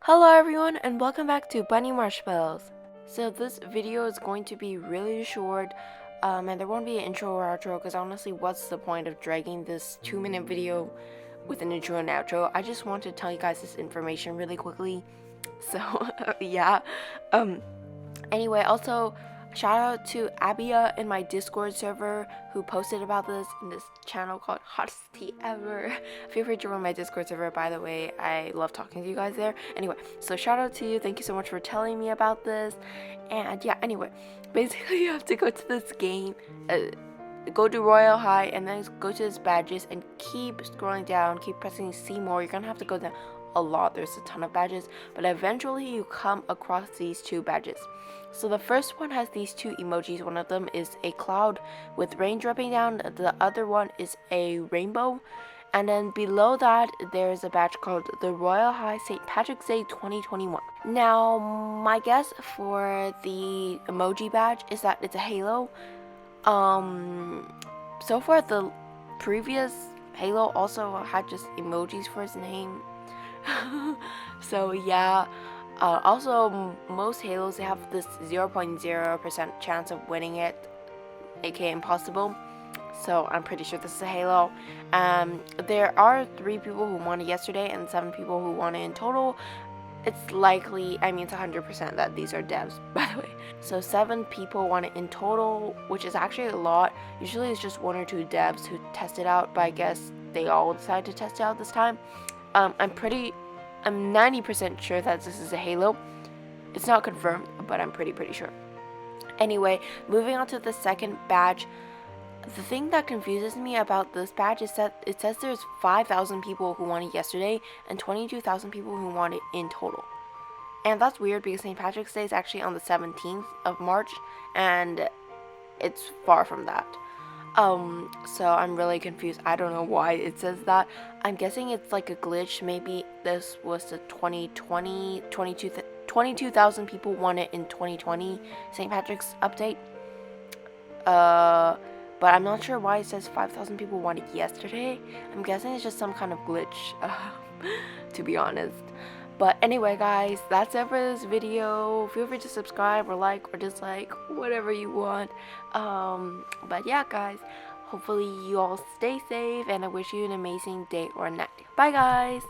Hello everyone and welcome back to Bunny Marshmallows. So this video is going to be really short and there won't be an intro or outro because honestly what's the point of dragging this 2-minute video with an intro and outro. I just want to tell you guys this information really quickly. So yeah. Anyway, also shout out to Abia in my Discord server who posted about this in this channel called Hottest Tea Ever. Feel free to join my Discord server, by the way. I love talking to you guys there. Anyway, so shout out to you. Thank you so much for telling me about this. And yeah, anyway, basically you have to go to this game, go to Royale High, and then go to this badges and keep scrolling down, keep pressing see more. You're gonna have to go down a lot. There's a ton of badges, but eventually you come across these two badges. So the first one has these two emojis. One of them is a cloud with rain dripping down. The other one is a rainbow. And then below that, there is a badge called the Royale High St. Patrick's Day 2021. Now, my guess for the emoji badge is that it's a halo. So far, the previous halo also had just emojis for its name. So yeah. Also, most halos, they have this 0.0% chance of winning it, aka impossible. So I'm pretty sure this is a halo. There are 3 people who won it yesterday and 7 people who won it in total. It's likely, I mean it's 100% that these are devs, by the way. So 7 people won it in total, which is actually a lot. Usually it's just 1 or 2 devs who test it out, but I guess they all decided to test it out this time. I'm 90% sure that this is a halo. It's not confirmed, but I'm pretty sure. Anyway, moving on to the second badge. The thing that confuses me about this badge is that it says there's 5,000 people who won it yesterday and 22,000 people who won it in total. And that's weird because St. Patrick's Day is actually on the 17th of March and it's far from that. So I'm really confused. I don't know why it says that. I'm guessing it's like a glitch. Maybe this was the 2020, 22,000 people won it in 2020 St. Patrick's update. But I'm not sure why it says 5,000 people won it yesterday. I'm guessing it's just some kind of glitch, to be honest. But anyway guys, that's it for this video. Feel free to subscribe or like or dislike, whatever you want. But yeah guys, hopefully you all stay safe and I wish you an amazing day or night. Bye guys!